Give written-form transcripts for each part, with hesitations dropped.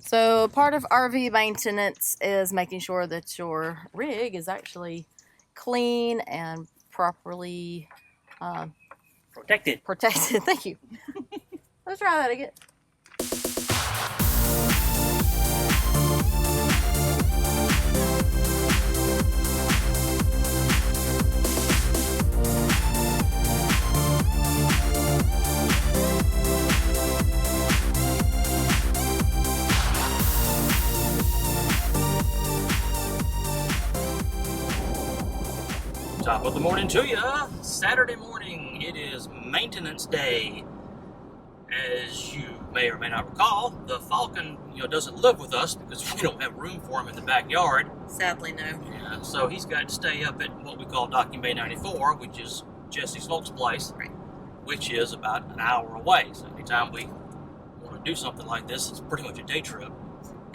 So part of RV maintenance is making sure that your rig is actually clean and properly protected. Thank you. Let's try that again. Top of the morning to you. Saturday morning. It is maintenance day. As you may or may not recall, the Falcon, doesn't live with us because we don't have room for him in the backyard. Sadly, no. Yeah, so he's got to stay up at what we call Docking Bay 94, which is Jesse Smoke's place, right, which is about an hour away. So anytime we want to do something like this, it's pretty much a day trip.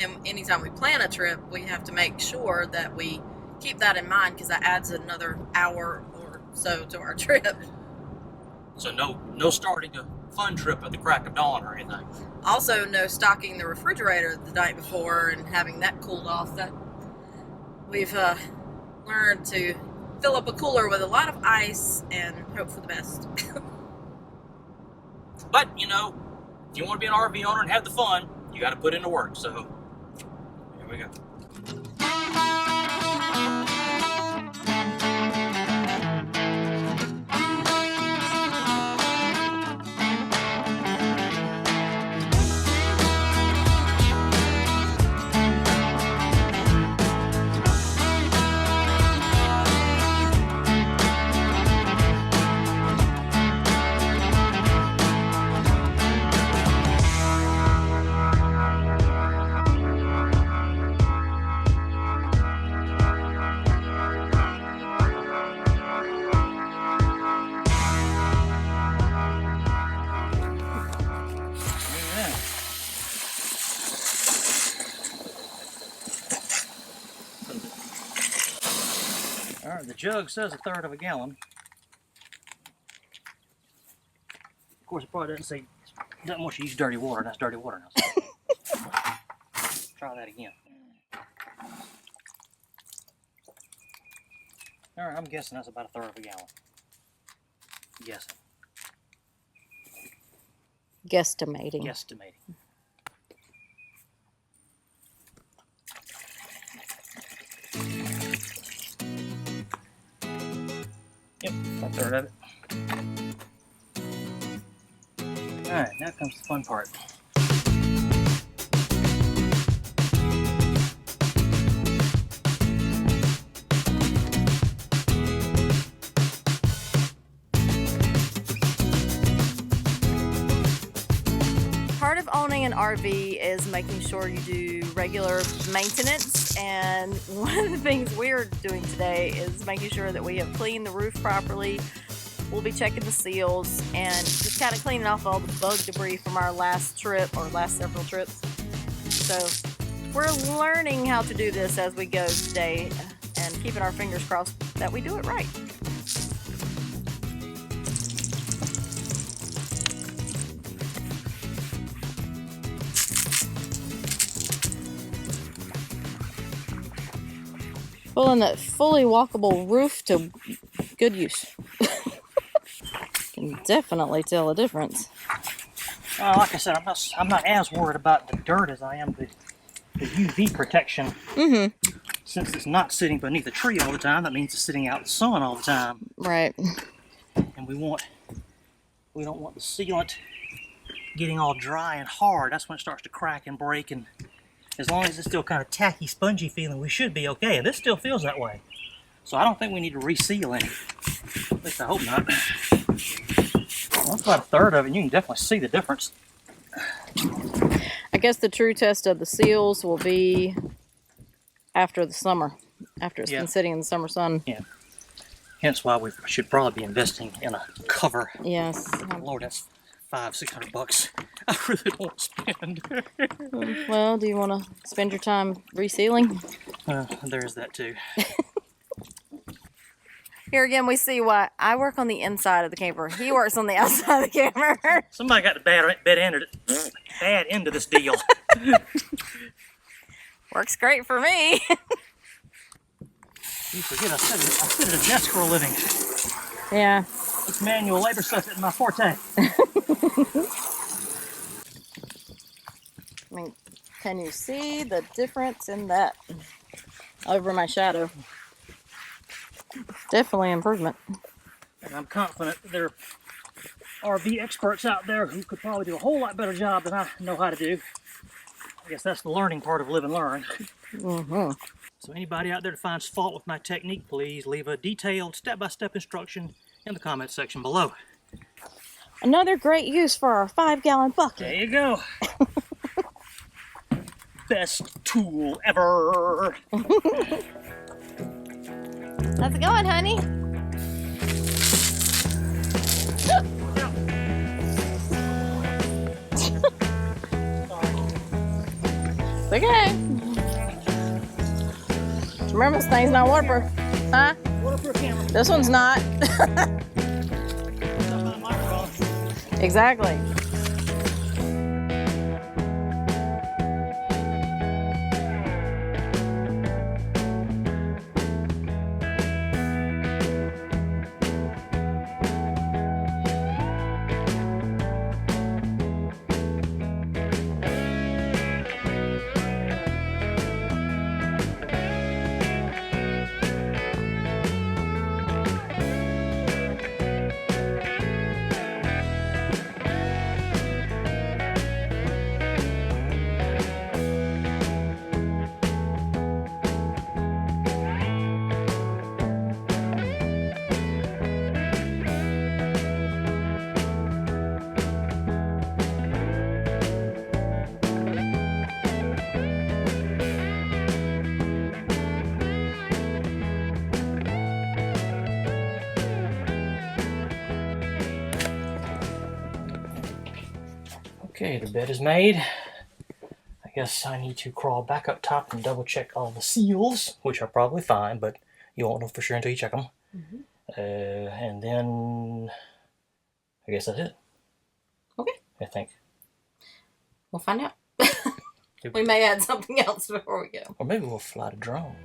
And anytime we plan a trip, we have to make sure that we keep that in mind because that adds another hour or so to our trip. So no starting a fun trip at the crack of dawn or anything. Also, no stocking the refrigerator the night before and having that cooled off. That we've learned to fill up a cooler with a lot of ice and hope for the best. But if you want to be an RV owner and have the fun, you got to put in the work. So here we go. All right, the jug says 1/3 of a gallon. Of course, it probably doesn't want you to use dirty water. That's dirty water now. So. Try that again. All right, I'm guessing that's about 1/3 of a gallon. Guesstimating. Yep, 1/3 of it. Alright, now comes the fun part. Part of owning an RV is making sure you do regular maintenance, and one of the things we're doing today is making sure that we have cleaned the roof properly. We'll be checking the seals and just kind of cleaning off all the bug debris from our last trip or last several trips. So we're learning how to do this as we go today and keeping our fingers crossed that we do it right. Pulling that fully walkable roof to good use. Can definitely tell a difference. Well, like I said, I'm not as worried about the dirt as I am the UV protection. Mm-hmm. Since it's not sitting beneath a tree all the time, that means it's sitting out in the sun all the time. Right. And we don't want the sealant getting all dry and hard. That's when it starts to crack and break, and as long as it's still kind of tacky, spongy feeling, we should be okay. And this still feels that way. So I don't think we need to reseal any. At least I hope not. Well, that's about 1/3 of it. You can definitely see the difference. I guess the true test of the seals will be after the summer, after it's been sitting in the summer sun. Yeah. Hence why we should probably be investing in a cover. Yes. Lord, that's $500-600 I really don't want to spend. Well, do you want to spend your time resealing? There's that too. Here again, we see why I work on the inside of the camper. He works on the outside of the camper. Somebody got the bad end of this deal. Works great for me. You forget I sit at a desk for a living. Yeah. This manual labor stuff isn't my forte. I mean, can you see the difference in that over my shadow? Definitely improvement. And I'm confident that there are RV experts out there who could probably do a whole lot better job than I know how to do. I guess that's the learning part of live and learn. Mm-hmm. So anybody out there that finds fault with my technique, please leave a detailed step-by-step instruction in the comments section below. Another great use for our 5-gallon bucket. There you go. Best tool ever. How's it going, honey? Okay. Remember, this thing's not waterproof, huh? Waterproof camera. This one's not. Exactly. Okay, the bed is made. I guess I need to crawl back up top and double check all the seals, which are probably fine, but you won't know for sure until you check them. And then I guess that's it. Okay. I think. We'll find out. We may add something else before we go. Or maybe we'll fly the drone.